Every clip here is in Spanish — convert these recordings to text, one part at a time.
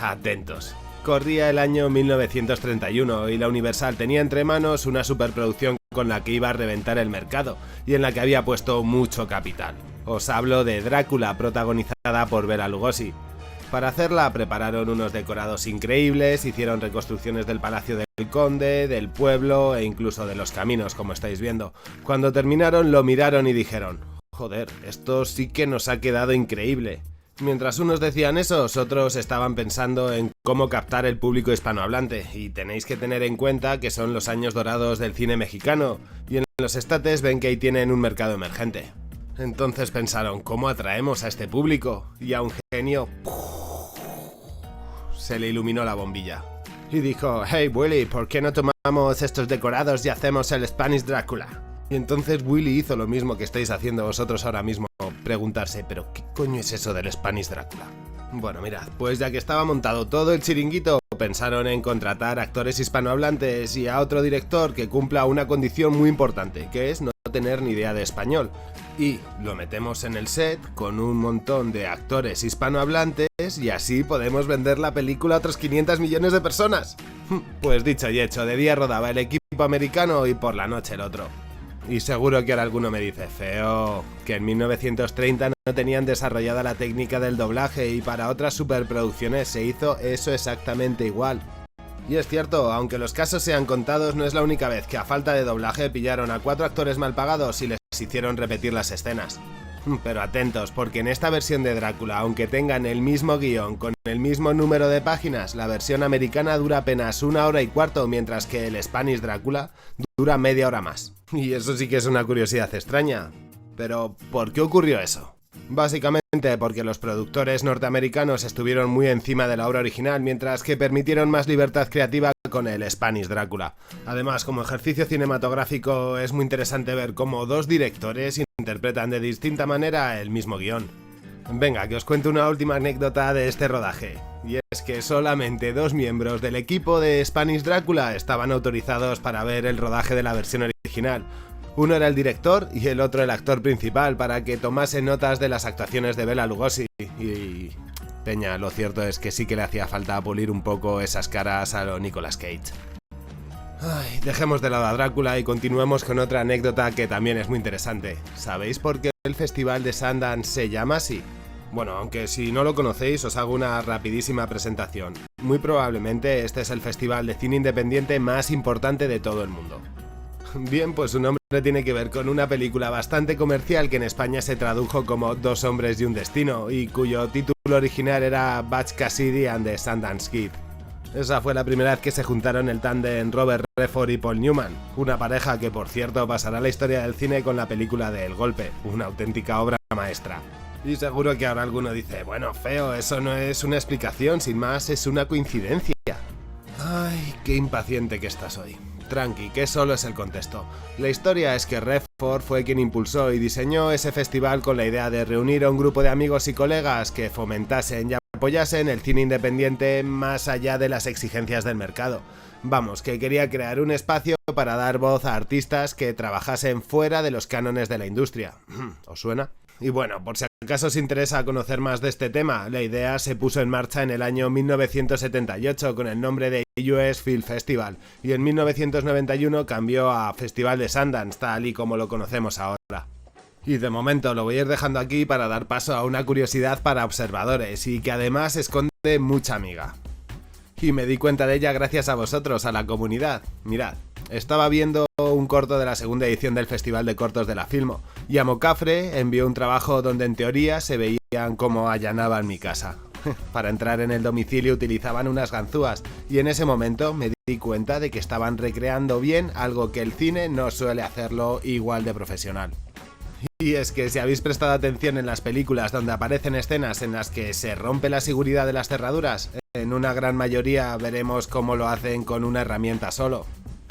Atentos. Corría el año 1931 y la Universal tenía entre manos una superproducción con la que iba a reventar el mercado y en la que había puesto mucho capital. Os hablo de Drácula, protagonizada por Bela Lugosi. Para hacerla prepararon unos decorados increíbles, hicieron reconstrucciones del Palacio del Conde, del pueblo e incluso de los caminos, como estáis viendo. Cuando terminaron lo miraron y dijeron: joder, esto sí que nos ha quedado increíble. Mientras unos decían eso, otros estaban pensando en cómo captar el público hispanohablante, y tenéis que tener en cuenta que son los años dorados del cine mexicano, y en los estates ven que ahí tienen un mercado emergente. Entonces pensaron, ¿cómo atraemos a este público? Y a un genio se le iluminó la bombilla. Y dijo: hey Willy, ¿por qué no tomamos estos decorados y hacemos el Spanish Drácula? Y entonces Willy hizo lo mismo que estáis haciendo vosotros ahora mismo, preguntarse, ¿pero qué coño es eso del Spanish Drácula? Bueno, mirad, pues ya que estaba montado todo el chiringuito, pensaron en contratar actores hispanohablantes y a otro director que cumpla una condición muy importante, que es no tener ni idea de español. Y lo metemos en el set con un montón de actores hispanohablantes y así podemos vender la película a otros 500 millones de personas. Pues dicho y hecho, de día rodaba el equipo americano y por la noche el otro. Y seguro que ahora alguno me dice, feo, que en 1930 no tenían desarrollada la técnica del doblaje y para otras superproducciones se hizo eso exactamente igual. Y es cierto, aunque los casos sean contados, no es la única vez que a falta de doblaje pillaron a 4 actores mal pagados y les hicieron repetir las escenas. Pero atentos, porque en esta versión de Drácula, aunque tengan el mismo guión con el mismo número de páginas, la versión americana dura apenas 1 hora y cuarto, mientras que el Spanish Drácula dura media hora más. Y eso sí que es una curiosidad extraña. Pero, ¿por qué ocurrió eso? Básicamente porque los productores norteamericanos estuvieron muy encima de la obra original, mientras que permitieron más libertad creativa con el Spanish Drácula. Además, como ejercicio cinematográfico es muy interesante ver cómo 2 directores interpretan de distinta manera el mismo guión. Venga, que os cuento una última anécdota de este rodaje. Y es que solamente 2 miembros del equipo de Spanish Drácula estaban autorizados para ver el rodaje de la versión original. Uno era el director y el otro el actor principal, para que tomase notas de las actuaciones de Bela Lugosi. Y peña, lo cierto es que sí que le hacía falta pulir un poco esas caras a lo Nicolas Cage. Ay, dejemos de lado a Drácula y continuemos con otra anécdota que también es muy interesante. ¿Sabéis por qué el Festival de Sundance se llama así? Bueno, aunque si no lo conocéis os hago una rapidísima presentación. Muy probablemente este es el festival de cine independiente más importante de todo el mundo. Bien, pues su nombre tiene que ver con una película bastante comercial que en España se tradujo como Dos hombres y un destino y cuyo título original era Butch Cassidy and the Sundance Kid. Esa fue la primera vez que se juntaron el tándem Robert Redford y Paul Newman, una pareja que por cierto pasará a la historia del cine con la película de El Golpe, una auténtica obra maestra. Y seguro que ahora alguno dice, bueno, feo, eso no es una explicación, sin más es una coincidencia. Ay, qué impaciente que estás hoy. Tranqui, que solo es el contexto. La historia es que Redford fue quien impulsó y diseñó ese festival con la idea de reunir a un grupo de amigos y colegas que fomentasen y apoyasen el cine independiente más allá de las exigencias del mercado. Vamos, que quería crear un espacio para dar voz a artistas que trabajasen fuera de los cánones de la industria. ¿Os suena? Y bueno, por si acaso os interesa conocer más de este tema, la idea se puso en marcha en el año 1978 con el nombre de US Film Festival y en 1991 cambió a Festival de Sundance, tal y como lo conocemos ahora. Y de momento lo voy a ir dejando aquí para dar paso a una curiosidad para observadores y que además esconde mucha miga. Y me di cuenta de ella gracias a vosotros, a la comunidad. Mirad, estaba viendo un corto de la segunda edición del Festival de Cortos de la Filmo y Amocafre envió un trabajo donde en teoría se veían cómo allanaban mi casa. Para entrar en el domicilio utilizaban unas ganzúas y en ese momento me di cuenta de que estaban recreando bien algo que el cine no suele hacerlo igual de profesional. Y es que si habéis prestado atención en las películas donde aparecen escenas en las que se rompe la seguridad de las cerraduras, en una gran mayoría veremos cómo lo hacen con una herramienta solo.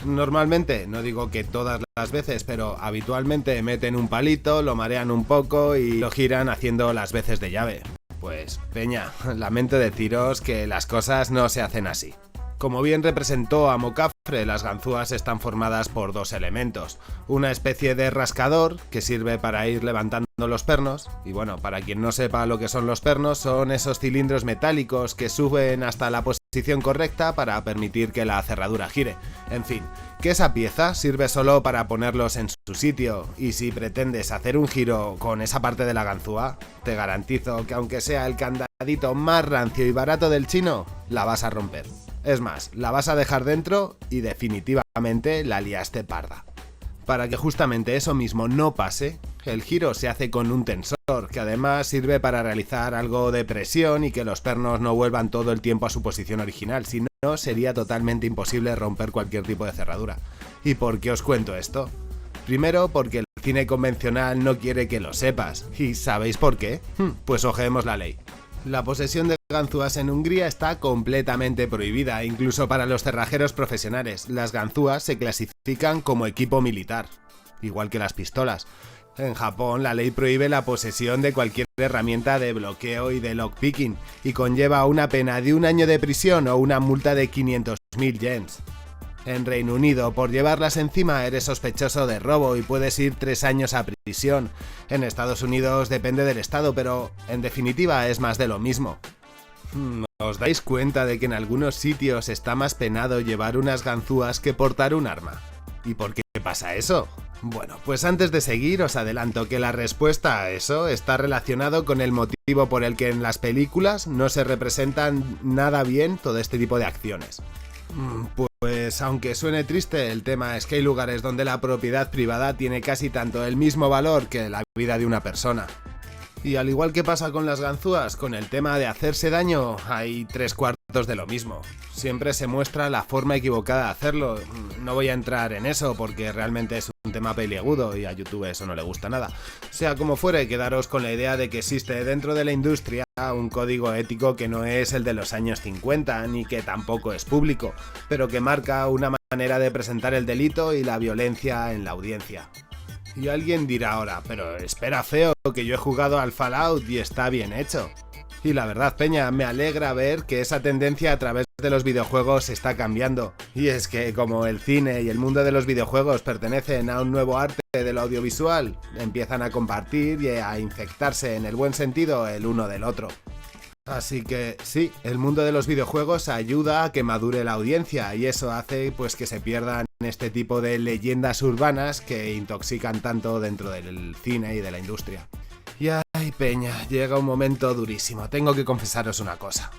Normalmente, no digo que todas las veces, pero habitualmente meten un palito, lo marean un poco y lo giran haciendo las veces de llave. Pues, peña, lamento deciros que las cosas no se hacen así. Como bien representó Amocafre, las ganzúas están formadas por dos elementos. Una especie de rascador que sirve para ir levantando los pernos. Y bueno, para quien no sepa lo que son los pernos, son esos cilindros metálicos que suben hasta la posición correcta para permitir que la cerradura gire. En fin, que esa pieza sirve solo para ponerlos en su sitio, y si pretendes hacer un giro con esa parte de la ganzúa, te garantizo que aunque sea el candadito más rancio y barato del chino, la vas a romper. Es más, la vas a dejar dentro y definitivamente la liaste parda. Para que justamente eso mismo no pase, el giro se hace con un tensor, que además sirve para realizar algo de presión y que los pernos no vuelvan todo el tiempo a su posición original, si no sería totalmente imposible romper cualquier tipo de cerradura. ¿Y por qué os cuento esto? Primero, porque el cine convencional no quiere que lo sepas. ¿Y sabéis por qué? Pues ojeemos la ley. La posesión de ganzúas en Hungría está completamente prohibida, incluso para los cerrajeros profesionales. Las ganzúas se clasifican como equipo militar, igual que las pistolas. En Japón, la ley prohíbe la posesión de cualquier herramienta de bloqueo y de lockpicking, y conlleva una pena de 1 año de prisión o una multa de 500.000 yens. En Reino Unido, por llevarlas encima eres sospechoso de robo y puedes ir 3 años a prisión. En Estados Unidos depende del estado, pero en definitiva es más de lo mismo. ¿Os dais cuenta de que en algunos sitios está más penado llevar unas ganzúas que portar un arma? ¿Y por qué pasa eso? Bueno, pues antes de seguir os adelanto que la respuesta a eso está relacionado con el motivo por el que en las películas no se representan nada bien todo este tipo de acciones. Pues aunque suene triste, el tema es que hay lugares donde la propiedad privada tiene casi tanto el mismo valor que la vida de una persona. Y al igual que pasa con las ganzúas, con el tema de hacerse daño, hay 3/4 de lo mismo. Siempre se muestra la forma equivocada de hacerlo. No voy a entrar en eso porque realmente es un tema peliagudo y a YouTube eso no le gusta nada. Sea como fuere, quedaros con la idea de que existe dentro de la industria un código ético que no es el de los años 50 ni que tampoco es público, pero que marca una manera de presentar el delito y la violencia en la audiencia. Y alguien dirá ahora, pero espera feo, que yo he jugado al Fallout y está bien hecho. Y la verdad, peña, me alegra ver que esa tendencia a través de los videojuegos está cambiando. Y es que como el cine y el mundo de los videojuegos pertenecen a un nuevo arte del audiovisual, empiezan a compartir y a infectarse en el buen sentido el uno del otro. Así que sí, el mundo de los videojuegos ayuda a que madure la audiencia y eso hace pues que se pierdan este tipo de leyendas urbanas que intoxican tanto dentro del cine y de la industria. Y ay, peña, llega un momento durísimo, tengo que confesaros una cosa.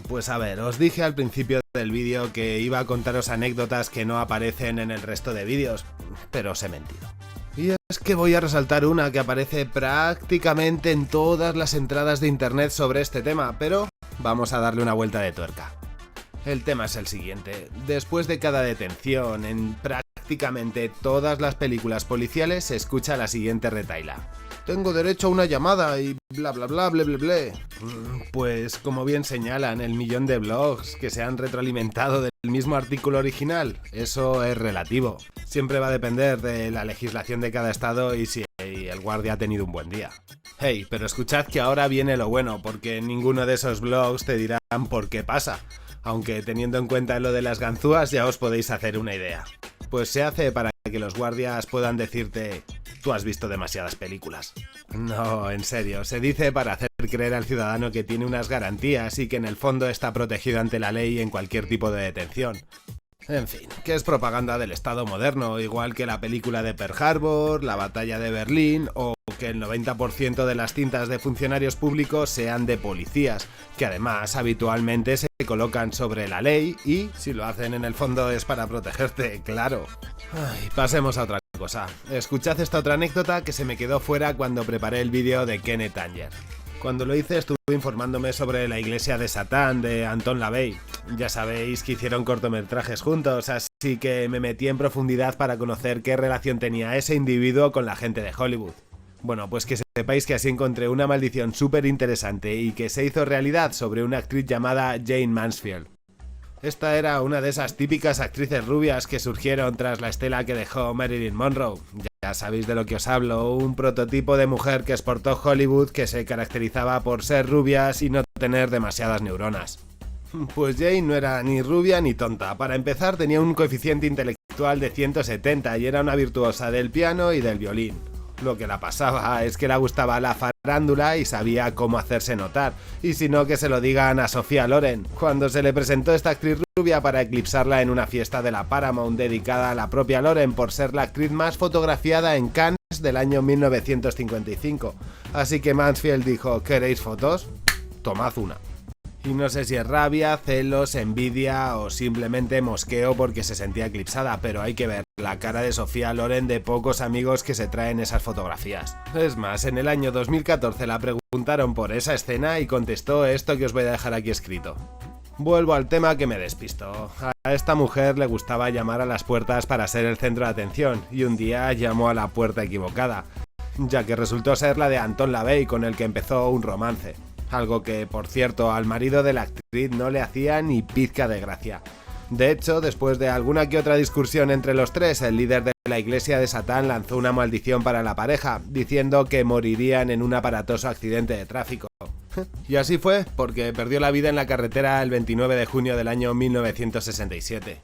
Pues a ver, os dije al principio del vídeo que iba a contaros anécdotas que no aparecen en el resto de vídeos, pero os he mentido. Y es que voy a resaltar una que aparece prácticamente en todas las entradas de internet sobre este tema, pero vamos a darle una vuelta de tuerca. El tema es el siguiente: después de cada detención, en prácticamente todas las películas policiales se escucha la siguiente retahíla: tengo derecho a una llamada y bla bla bla bla bla bla. Pues como bien señalan el millón de blogs que se han retroalimentado del mismo artículo original, eso es relativo. Siempre va a depender de la legislación de cada estado y si el guardia ha tenido un buen día. Hey, pero escuchad que ahora viene lo bueno, porque ninguno de esos blogs te dirán por qué pasa. Aunque teniendo en cuenta lo de las ganzúas ya os podéis hacer una idea. Pues se hace para que los guardias puedan decirte: tú has visto demasiadas películas. No, en serio, se dice para hacer creer al ciudadano que tiene unas garantías y que en el fondo está protegido ante la ley en cualquier tipo de detención. En fin, que es propaganda del Estado moderno, igual que la película de Pearl Harbor, la batalla de Berlín o que el 90% de las cintas de funcionarios públicos sean de policías, que además habitualmente se colocan sobre la ley y, si lo hacen en el fondo, es para protegerte, claro. Ay, pasemos a otra cosa. Escuchad esta otra anécdota que se me quedó fuera cuando preparé el vídeo de Kenneth Anger. Cuando lo hice estuve informándome sobre la iglesia de Satán de Anton LaVey. Ya sabéis que hicieron cortometrajes juntos, así que me metí en profundidad para conocer qué relación tenía ese individuo con la gente de Hollywood. Bueno, pues que sepáis que así encontré una maldición súper interesante y que se hizo realidad sobre una actriz llamada Jayne Mansfield. Esta era una de esas típicas actrices rubias que surgieron tras la estela que dejó Marilyn Monroe. Ya sabéis de lo que os hablo, un prototipo de mujer que exportó Hollywood que se caracterizaba por ser rubias y no tener demasiadas neuronas. Pues Jane no era ni rubia ni tonta. Para empezar, tenía un coeficiente intelectual de 170 y era una virtuosa del piano y del violín. Lo que la pasaba es que le gustaba la farándula y sabía cómo hacerse notar, y si no, que se lo digan a Sofía Loren, cuando se le presentó esta actriz rubia para eclipsarla en una fiesta de la Paramount dedicada a la propia Loren por ser la actriz más fotografiada en Cannes del año 1955. Así que Mansfield dijo: ¿queréis fotos? Tomad una. Y no sé si es rabia, celos, envidia o simplemente mosqueo porque se sentía eclipsada, pero hay que ver la cara de Sofía Loren de pocos amigos que se traen esas fotografías. Es más, en el año 2014 la preguntaron por esa escena y contestó esto que os voy a dejar aquí escrito. Vuelvo al tema que me despisto. A esta mujer le gustaba llamar a las puertas para ser el centro de atención y un día llamó a la puerta equivocada, ya que resultó ser la de Anton LaVey, con el que empezó un romance. Algo que, por cierto, al marido de la actriz no le hacía ni pizca de gracia. De hecho, después de alguna que otra discusión entre los tres, el líder de la iglesia de Satán lanzó una maldición para la pareja, diciendo que morirían en un aparatoso accidente de tráfico. Y así fue, porque perdió la vida en la carretera el 29 de junio del año 1967.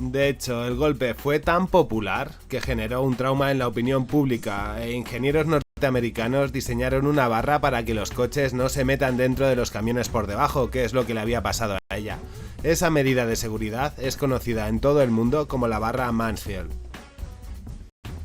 De hecho, el golpe fue tan popular que generó un trauma en la opinión pública e ingenieros norteamericanos diseñaron una barra para que los coches no se metan dentro de los camiones por debajo, que es lo que le había pasado a ella. Esa medida de seguridad es conocida en todo el mundo como la barra Mansfield.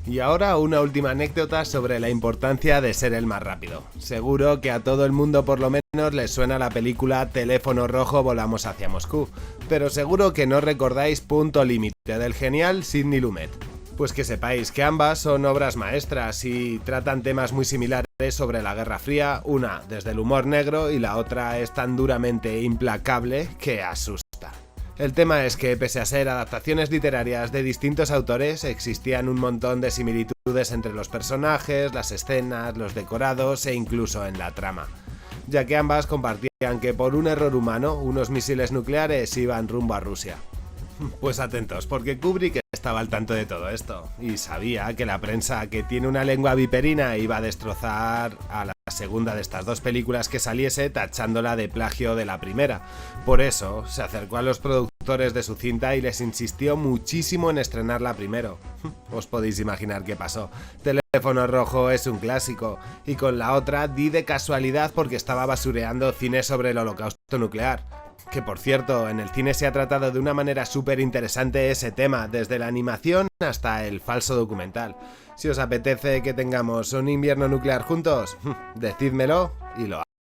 Y ahora una última anécdota sobre la importancia de ser el más rápido. Seguro que a todo el mundo por lo menos les suena la película Teléfono Rojo, volamos hacia Moscú, pero seguro que no recordáis Punto Límite del genial Sidney Lumet. Pues que sepáis que ambas son obras maestras y tratan temas muy similares sobre la Guerra Fría, una desde el humor negro y la otra es tan duramente implacable que asusta. El tema es que, pese a ser adaptaciones literarias de distintos autores, existían un montón de similitudes entre los personajes, las escenas, los decorados e incluso en la trama, ya que ambas compartían que por un error humano unos misiles nucleares iban rumbo a Rusia. Pues atentos, porque Kubrick estaba al tanto de todo esto y sabía que la prensa, que tiene una lengua viperina, iba a destrozar a la segunda de estas dos películas que saliese, tachándola de plagio de la primera. Por eso se acercó a los productores de su cinta y les insistió muchísimo en estrenarla primero. Os podéis imaginar qué pasó. Teléfono Rojo es un clásico y con la otra di de casualidad porque estaba basureando cine sobre el holocausto nuclear. Que por cierto, en el cine se ha tratado de una manera súper interesante ese tema, desde la animación hasta el falso documental. Si os apetece que tengamos un invierno nuclear juntos, decídmelo y lo